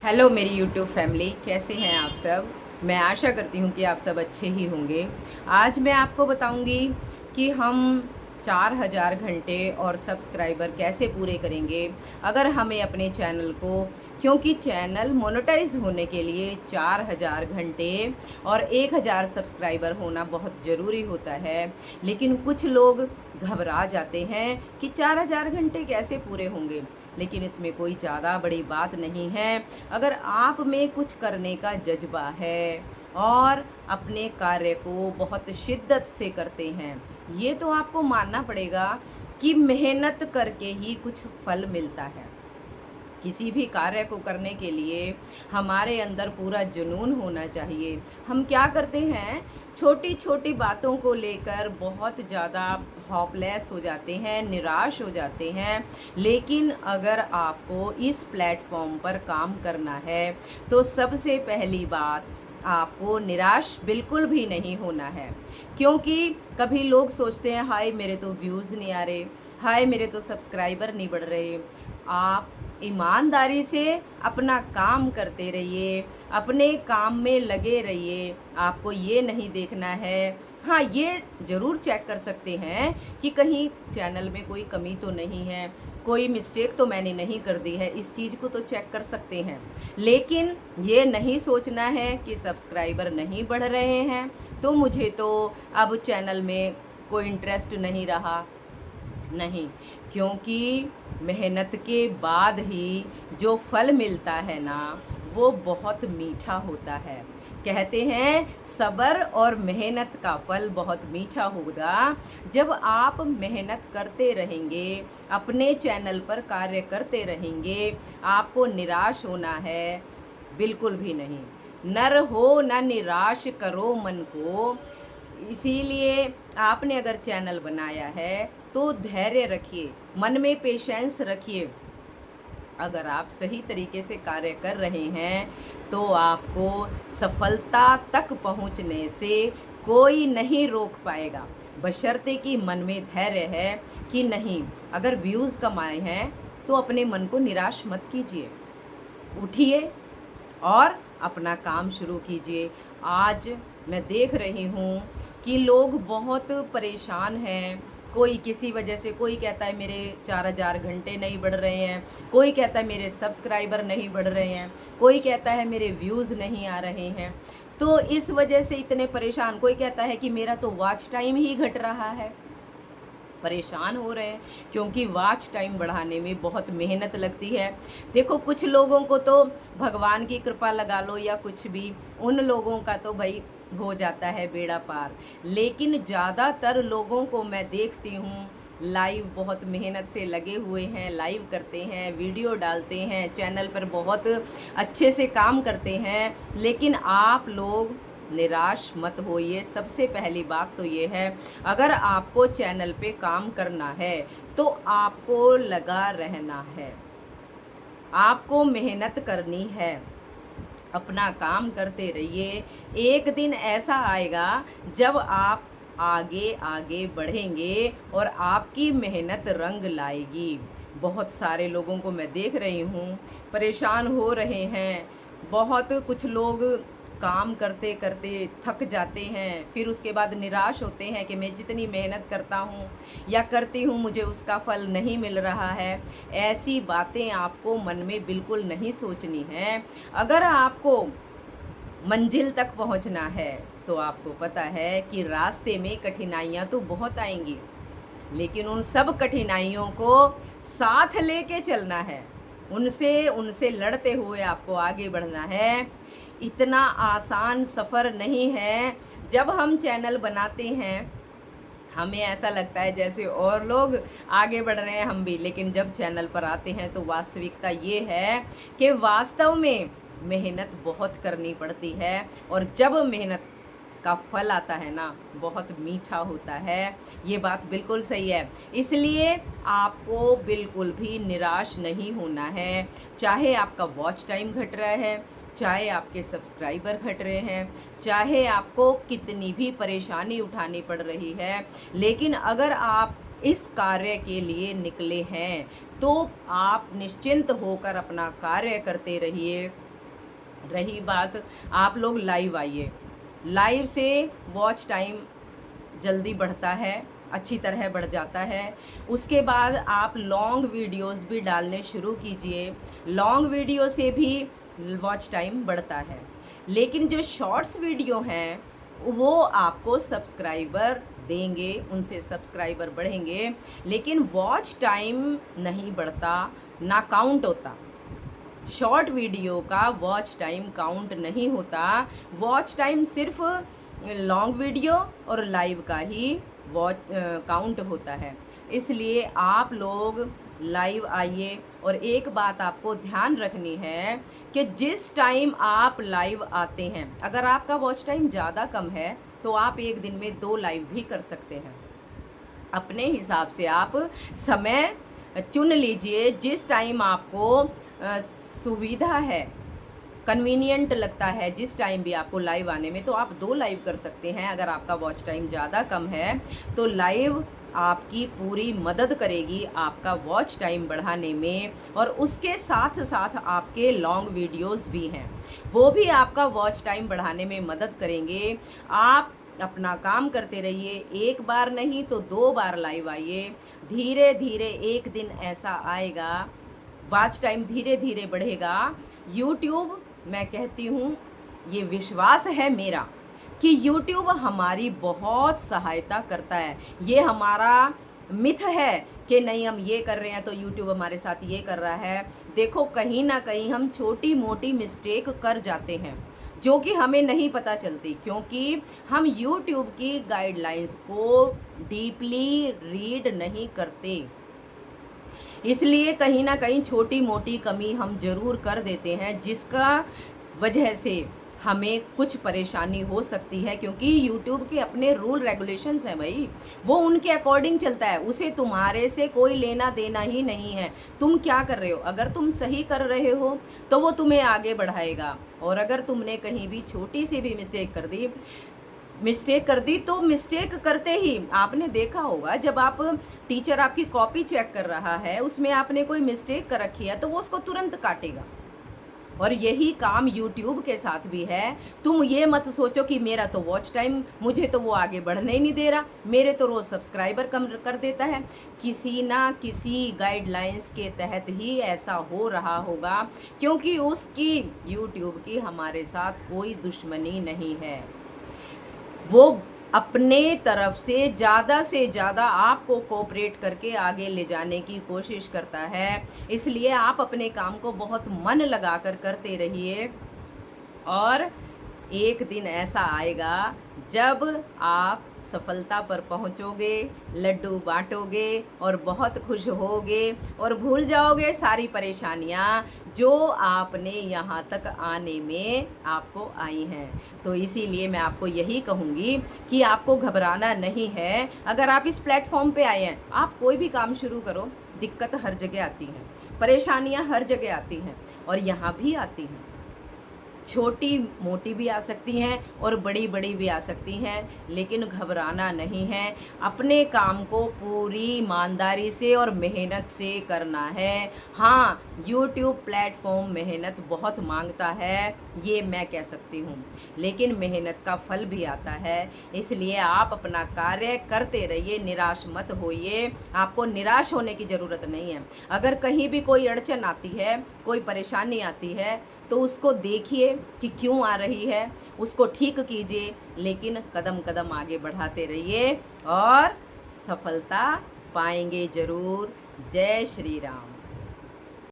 Hello मेरी YouTube family, कैसे हैं आप सब। मैं आशा करती हूँ कि आप सब अच्छे ही होंगे। आज मैं आपको बताऊँगी कि हम 4000 घंटे और सब्सक्राइबर कैसे पूरे करेंगे अगर हमें अपने चैनल को, क्योंकि चैनल मोनेटाइज होने के लिए 4000 घंटे और 1000 सब्सक्राइबर होना बहुत ज़रूरी होता है। लेकिन कुछ लोग घबरा जाते हैं कि 4000 घंटे कैसे पूरे होंगे, लेकिन इसमें कोई ज़्यादा बड़ी बात नहीं है। अगर आप में कुछ करने का जज्बा है और अपने कार्य को बहुत शिद्दत से करते हैं, ये तो आपको मानना पड़ेगा कि मेहनत करके ही कुछ फल मिलता है। किसी भी कार्य को करने के लिए हमारे अंदर पूरा जुनून होना चाहिए। हम क्या करते हैं, छोटी छोटी बातों को लेकर बहुत ज़्यादा हॉपलेस हो जाते हैं, निराश हो जाते हैं। लेकिन अगर आपको इस प्लेटफॉर्म पर काम करना है तो सबसे पहली बात, आपको निराश बिल्कुल भी नहीं होना है। क्योंकि कभी लोग सोचते हैं हाय मेरे तो व्यूज़ नहीं आ रहे, हाय मेरे तो सब्सक्राइबर नहीं बढ़ रहे। आप ईमानदारी से अपना काम करते रहिए, अपने काम में लगे रहिए। आपको ये नहीं देखना है, हाँ ये ज़रूर चेक कर सकते हैं कि कहीं चैनल में कोई कमी तो नहीं है, कोई मिस्टेक तो मैंने नहीं कर दी है, इस चीज़ को तो चेक कर सकते हैं। लेकिन ये नहीं सोचना है कि सब्सक्राइबर नहीं बढ़ रहे हैं तो मुझे तो अब चैनल में कोई इंटरेस्ट नहीं रहा। नहीं, क्योंकि मेहनत के बाद ही जो फल मिलता है ना, वो बहुत मीठा होता है। कहते हैं सब्र और मेहनत का फल बहुत मीठा होगा। जब आप मेहनत करते रहेंगे, अपने चैनल पर कार्य करते रहेंगे, आपको निराश होना है बिल्कुल भी नहीं। नर हो न निराश करो मन को। इसीलिए आपने अगर चैनल बनाया है तो धैर्य रखिए, मन में पेशेंस रखिए। अगर आप सही तरीके से कार्य कर रहे हैं तो आपको सफलता तक पहुंचने से कोई नहीं रोक पाएगा, बशर्ते कि मन में धैर्य है कि नहीं। अगर व्यूज़ कमाए हैं तो अपने मन को निराश मत कीजिए, उठिए और अपना काम शुरू कीजिए। आज मैं देख रही हूँ कि लोग बहुत परेशान हैं। कोई किसी वजह से, कोई कहता है मेरे 4000 घंटे नहीं बढ़ रहे हैं, कोई कहता है मेरे सब्सक्राइबर नहीं बढ़ रहे हैं, कोई कहता है मेरे व्यूज़ नहीं आ रहे हैं। तो इस वजह से इतने परेशान, कोई कहता है कि मेरा तो वॉच टाइम ही घट रहा है। परेशान हो रहे हैं क्योंकि वॉच टाइम बढ़ाने में बहुत मेहनत लगती है। देखो कुछ लोगों को तो भगवान की कृपा लगा लो या कुछ भी, उन लोगों का तो भाई हो जाता है बेड़ा पार। लेकिन ज़्यादातर लोगों को मैं देखती हूँ लाइव बहुत मेहनत से लगे हुए हैं, लाइव करते हैं, वीडियो डालते हैं, चैनल पर बहुत अच्छे से काम करते हैं। लेकिन आप लोग निराश मत होइए। सबसे पहली बात तो ये है, अगर आपको चैनल पे काम करना है तो आपको लगा रहना है, आपको मेहनत करनी है, अपना काम करते रहिए। एक दिन ऐसा आएगा जब आप आगे आगे बढ़ेंगे और आपकी मेहनत रंग लाएगी। बहुत सारे लोगों को मैं देख रही हूँ परेशान हो रहे हैं। बहुत कुछ लोग काम करते करते थक जाते हैं, फिर उसके बाद निराश होते हैं कि मैं जितनी मेहनत करता हूँ या करती हूँ मुझे उसका फल नहीं मिल रहा है। ऐसी बातें आपको मन में बिल्कुल नहीं सोचनी है। अगर आपको मंजिल तक पहुँचना है तो आपको पता है कि रास्ते में कठिनाइयाँ तो बहुत आएंगी, लेकिन उन सब कठिनाइयों को साथ लेके चलना है, उनसे उनसे लड़ते हुए आपको आगे बढ़ना है। इतना आसान सफ़र नहीं है। जब हम चैनल बनाते हैं हमें ऐसा लगता है जैसे और लोग आगे बढ़ रहे हैं हम भी, लेकिन जब चैनल पर आते हैं तो वास्तविकता ये है कि वास्तव में मेहनत बहुत करनी पड़ती है, और जब मेहनत का फल आता है ना, बहुत मीठा होता है। ये बात बिल्कुल सही है। इसलिए आपको बिल्कुल भी निराश नहीं होना है। चाहे आपका वॉच टाइम घट रहा है, चाहे आपके सब्सक्राइबर घट रहे हैं, चाहे आपको कितनी भी परेशानी उठानी पड़ रही है, लेकिन अगर आप इस कार्य के लिए निकले हैं तो आप निश्चिंत होकर अपना कार्य करते रहिए। रही बात, आप लोग लाइव आइए, लाइव से वॉच टाइम जल्दी बढ़ता है, अच्छी तरह बढ़ जाता है। उसके बाद आप लॉन्ग वीडियोस भी डालने शुरू कीजिए, लॉन्ग वीडियो से भी वॉच टाइम बढ़ता है। लेकिन जो शॉर्ट्स वीडियो हैं वो आपको सब्सक्राइबर देंगे, उनसे सब्सक्राइबर बढ़ेंगे, लेकिन वॉच टाइम नहीं बढ़ता, ना काउंट होता। शॉर्ट वीडियो का वॉच टाइम काउंट नहीं होता। वॉच टाइम सिर्फ लॉन्ग वीडियो और लाइव का ही वॉच काउंट होता है। इसलिए आप लोग लाइव आइए। और एक बात आपको ध्यान रखनी है कि जिस टाइम आप लाइव आते हैं, अगर आपका वॉच टाइम ज़्यादा कम है तो आप एक दिन में 2 लाइव भी कर सकते हैं। अपने हिसाब से आप समय चुन लीजिए, जिस टाइम आपको सुविधा है, कन्वीनियंट लगता है, जिस टाइम भी आपको लाइव आने में, तो आप 2 लाइव कर सकते हैं। अगर आपका वॉच टाइम ज़्यादा कम है तो लाइव आपकी पूरी मदद करेगी आपका वॉच टाइम बढ़ाने में। और उसके साथ साथ आपके लॉन्ग वीडियोस भी हैं, वो भी आपका वॉच टाइम बढ़ाने में मदद करेंगे। आप अपना काम करते रहिए, एक बार नहीं तो 2 बार लाइव आइए। धीरे धीरे एक दिन ऐसा आएगा, वॉच टाइम धीरे धीरे बढ़ेगा। यूट्यूब, मैं कहती हूँ, ये विश्वास है मेरा कि यूट्यूब हमारी बहुत सहायता करता है। ये हमारा मिथ है कि नहीं हम ये कर रहे हैं तो यूट्यूब हमारे साथ ये कर रहा है। देखो, कहीं ना कहीं हम छोटी मोटी मिस्टेक कर जाते हैं जो कि हमें नहीं पता चलती, क्योंकि हम यूट्यूब की गाइडलाइंस को डीपली रीड नहीं करते। इसलिए कहीं ना कहीं छोटी मोटी कमी हम ज़रूर कर देते हैं, जिसका वजह से हमें कुछ परेशानी हो सकती है। क्योंकि यूट्यूब के अपने रूल रेगुलेशंस हैं भाई, वो उनके अकॉर्डिंग चलता है, उसे तुम्हारे से कोई लेना देना ही नहीं है। तुम क्या कर रहे हो, अगर तुम सही कर रहे हो तो वो तुम्हें आगे बढ़ाएगा, और अगर तुमने कहीं भी छोटी सी भी मिस्टेक कर दी तो मिस्टेक करते ही आपने देखा होगा, जब आप टीचर आपकी कॉपी चेक कर रहा है, उसमें आपने कोई मिस्टेक कर रखी है तो वो उसको तुरंत काटेगा। और यही काम YouTube के साथ भी है। तुम ये मत सोचो कि मेरा तो वॉच टाइम, मुझे तो वो आगे बढ़ने ही नहीं दे रहा, मेरे तो रोज़ सब्सक्राइबर कम कर देता है। किसी ना किसी गाइडलाइंस के तहत ही ऐसा हो रहा होगा, क्योंकि उसकी YouTube की हमारे साथ कोई दुश्मनी नहीं है। वो अपने तरफ से ज़्यादा आपको कोऑपरेट करके आगे ले जाने की कोशिश करता है। इसलिए आप अपने काम को बहुत मन लगाकर करते रहिए, और एक दिन ऐसा आएगा जब आप सफलता पर पहुंचोगे, लड्डू बांटोगे और बहुत खुश होगे, और भूल जाओगे सारी परेशानियां जो आपने यहाँ तक आने में आपको आई हैं। तो इसीलिए मैं आपको यही कहूँगी कि आपको घबराना नहीं है। अगर आप इस प्लेटफॉर्म पे आए हैं, आप कोई भी काम शुरू करो, दिक्कत हर जगह आती हैं, परेशानियाँ हर जगह आती हैं, और यहाँ भी आती हैं। छोटी मोटी भी आ सकती हैं और बड़ी बड़ी भी आ सकती हैं, लेकिन घबराना नहीं है। अपने काम को पूरी ईमानदारी से और मेहनत से करना है। हाँ, YouTube प्लेटफॉर्म मेहनत बहुत मांगता है, ये मैं कह सकती हूँ, लेकिन मेहनत का फल भी आता है। इसलिए आप अपना कार्य करते रहिए, निराश मत होइए। आपको निराश होने की ज़रूरत नहीं है। अगर कहीं भी कोई अड़चन आती है, कोई परेशानी आती है, तो उसको देखिए कि क्यों आ रही है, उसको ठीक कीजिए, लेकिन कदम कदम आगे बढ़ाते रहिए और सफलता पाएंगे ज़रूर। जय श्री राम।